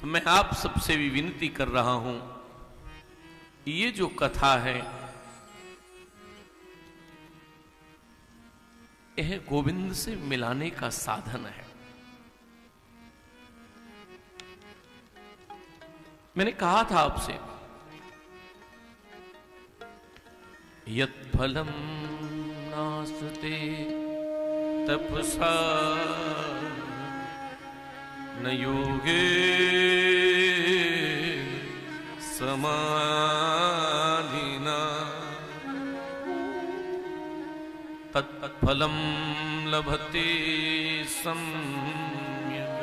तो मैं आप सबसे भी विनती कर रहा हूं, ये जो कथा है यह गोविंद से मिलाने का साधन है। मैंने कहा था आपसे, यत् फलम नास्ते तपसा न योगे समाधिना तत्फलम लभते सम्यक्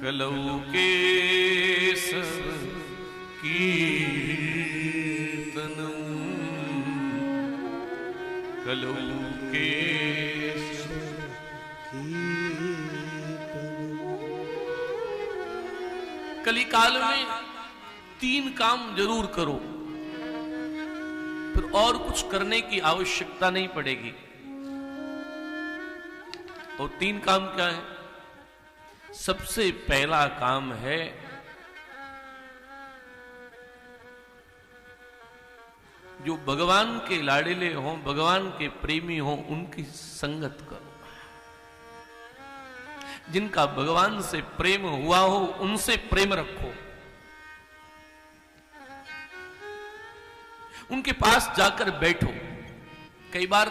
कलौ केशव कीर्तनम् कलौ केशव कलिकाल में 3 काम जरूर करो, फिर और कुछ करने की आवश्यकता नहीं पड़ेगी। और 3 काम क्या है? सबसे पहला काम है जो भगवान के लाडले हों, भगवान के प्रेमी हों, उनकी संगत करो। जिनका भगवान से प्रेम हुआ हो उनसे प्रेम रखो, उनके पास जाकर बैठो। कई बार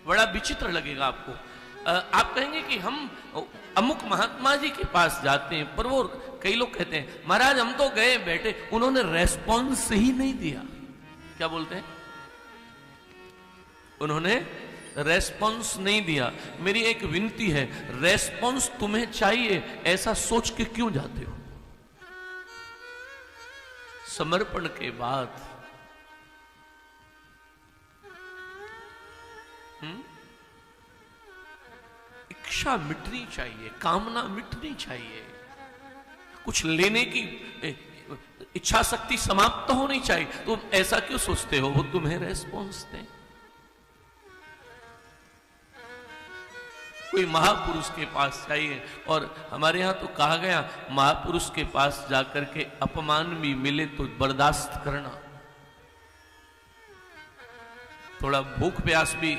बड़ा विचित्र लगेगा आपको, आप कहेंगे कि हम अमुक महात्मा जी के पास जाते हैं, पर वो कई लोग कहते हैं महाराज हम तो गए बैठे, उन्होंने रेस्पॉन्स ही नहीं दिया। क्या बोलते हैं? उन्होंने रेस्पॉन्स नहीं दिया। मेरी एक विनती है, रेस्पॉन्स तुम्हें चाहिए ऐसा सोच के क्यों जाते हो? समर्पण के बाद इच्छा मिटनी चाहिए, कामना मिटनी चाहिए, कुछ लेने की इच्छा शक्ति समाप्त तो होनी चाहिए। तुम ऐसा क्यों सोचते हो वो तुम्हें रेस्पॉन्स दें? कोई महापुरुष के पास जाइए, और हमारे यहां तो कहा गया महापुरुष के पास जाकर के अपमान भी मिले तो बर्दाश्त करना, थोड़ा भूख प्यास भी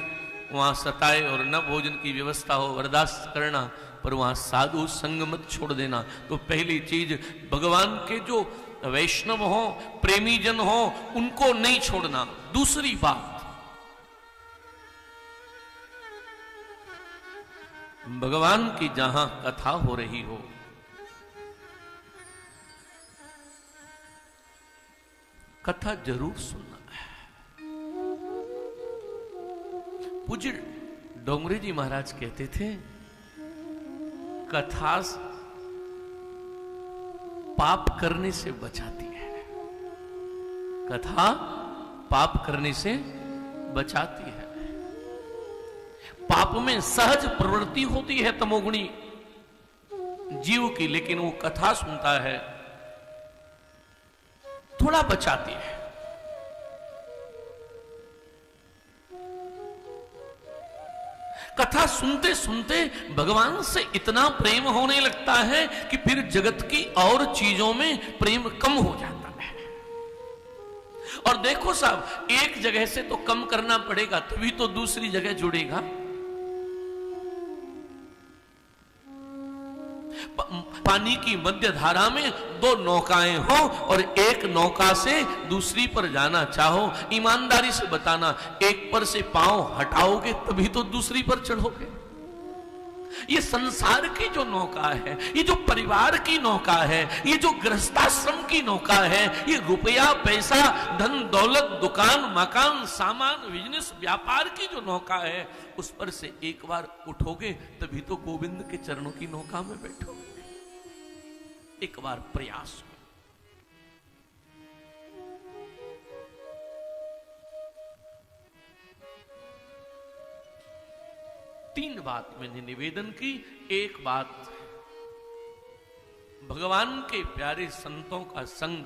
वहां सताए और न भोजन की व्यवस्था हो, बर्दाश्त करना, पर वहां साधु संग मत छोड़ देना। तो पहली चीज, भगवान के जो वैष्णव हो, प्रेमी जन हो, उनको नहीं छोड़ना। दूसरी बात, भगवान की जहां कथा हो रही हो, कथा जरूर सुनना है। पूज्य डोंगरे जी महाराज कहते थे, कथा पाप करने से बचाती है। कथा पाप करने से बचाती है। पाप में सहज प्रवृत्ति होती है तमोगुणी जीव की, लेकिन वो कथा सुनता है, थोड़ा बचाती है। कथा सुनते सुनते भगवान से इतना प्रेम होने लगता है कि फिर जगत की और चीजों में प्रेम कम हो जाता है। और देखो साहब, एक जगह से तो कम करना पड़ेगा, तभी तो दूसरी जगह जुड़ेगा। पानी की मध्य धारा में 2 नौकाएं हो और एक नौका से दूसरी पर जाना चाहो, ईमानदारी से बताना, एक पर से पांव हटाओगे तभी तो दूसरी पर चढ़ोगे। ये संसार की जो नौका है, ये जो परिवार की नौका है, ये जो गृहस्थाश्रम की नौका है, ये रुपया पैसा धन दौलत दुकान मकान सामान बिजनेस व्यापार की जो नौका है, उस पर से एक बार उठोगे तभी तो गोविंद के चरणों की नौका में बैठोगे। एक बार प्रयास हो। तीन बात मैंने निवेदन की। एक बात, भगवान के प्यारे संतों का संग,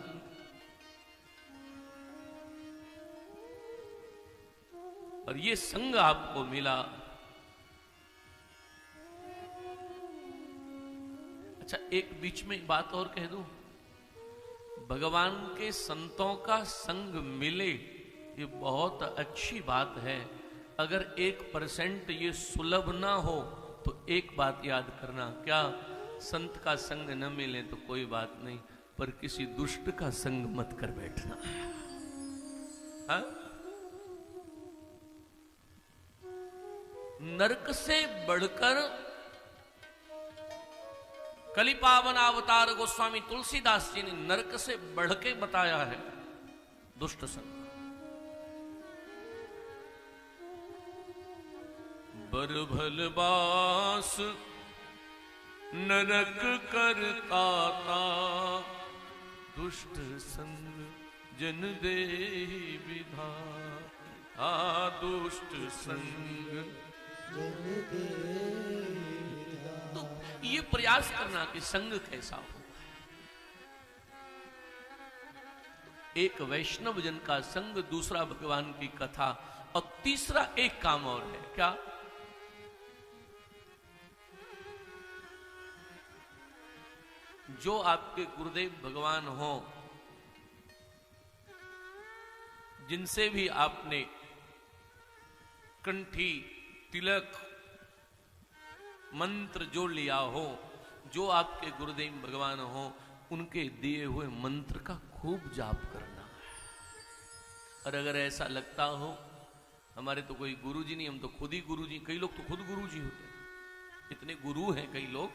और ये संग आपको मिला अच्छा, एक बीच में बात और कह दूं, भगवान के संतों का संग मिले ये बहुत अच्छी बात है। अगर 1% ये सुलभ ना हो तो एक बात याद करना, क्या? संत का संग न मिले तो कोई बात नहीं, पर किसी दुष्ट का संग मत कर बैठना। हा? नरक से बढ़कर कली पावन अवतार गोस्वामी तुलसीदास जी ने नरक से बढ़ के बताया है दुष्ट संग। बरभल बास नरक करता था, दुष्ट संग जन दे विधाता, दुष्ट संग जन दे। तो ये प्रयास करना कि संग कैसा हो। एक वैष्णव जन का संग, दूसरा भगवान की कथा, और तीसरा एक काम और है, क्या? जो आपके गुरुदेव भगवान हो, जिनसे भी आपने कंठी तिलक मंत्र जो लिया हो, जो आपके गुरुदेव भगवान हो, उनके दिए हुए मंत्र का खूब जाप करना। और अगर ऐसा लगता हो हमारे तो कोई गुरुजी नहीं, हम तो खुद ही गुरुजी, कई लोग तो खुद गुरुजी होते हैं, इतने गुरु हैं कई लोग,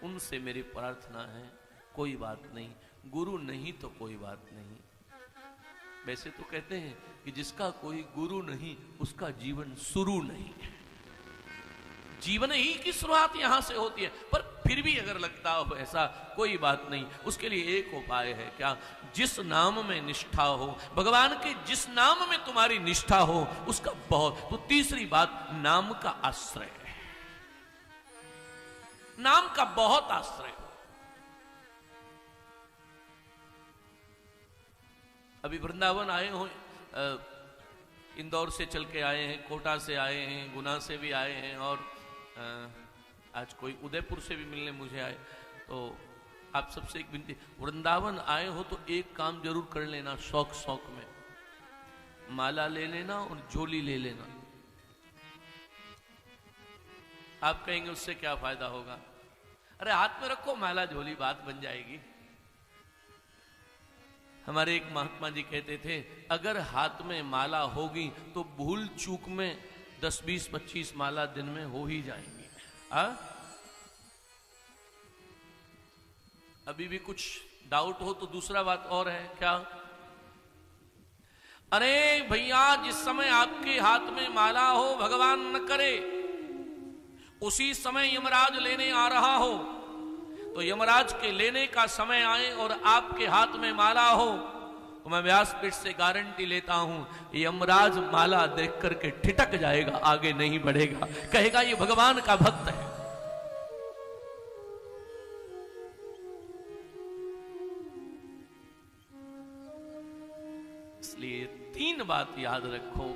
उनसे मेरी प्रार्थना है, कोई बात नहीं, गुरु नहीं तो कोई बात नहीं। वैसे तो कहते हैं कि जिसका कोई गुरु नहीं उसका जीवन शुरू नहीं है, जीवन ही की शुरुआत यहां से होती है। पर फिर भी अगर लगता हो ऐसा, कोई बात नहीं, उसके लिए एक उपाय है, क्या? जिस नाम में निष्ठा हो, भगवान के जिस नाम में तुम्हारी निष्ठा हो उसका बहुत। तो तीसरी बात, नाम का आश्रय है, नाम का बहुत आश्रय हो। अभी वृंदावन आए हो, इंदौर से चल के आए हैं, कोटा से आए हैं, गुना से भी आए हैं, और आज कोई उदयपुर से भी मिलने मुझे आए। तो आप सबसे एक विनती, वृंदावन आए हो तो एक काम जरूर कर लेना, शौक शौक में माला ले लेना और झोली ले लेना। आप कहेंगे उससे क्या फायदा होगा? अरे हाथ में रखो माला झोली, बात बन जाएगी। हमारे एक महात्मा जी कहते थे, अगर हाथ में माला होगी तो भूल चूक में 10, 20, 25 माला दिन में हो ही जाएंगी। अभी भी कुछ डाउट हो तो दूसरा बात और है, क्या? अरे भैया, जिस समय आपके हाथ में माला हो, भगवान न करे उसी समय यमराज लेने आ रहा हो, तो यमराज के लेने का समय आए और आपके हाथ में माला हो, तो मैं व्यासपीठ से गारंटी लेता हूं, यमराज माला देख करके ठिठक जाएगा, आगे नहीं बढ़ेगा, कहेगा ये भगवान का भक्त है। इसलिए 3 बात याद रखो,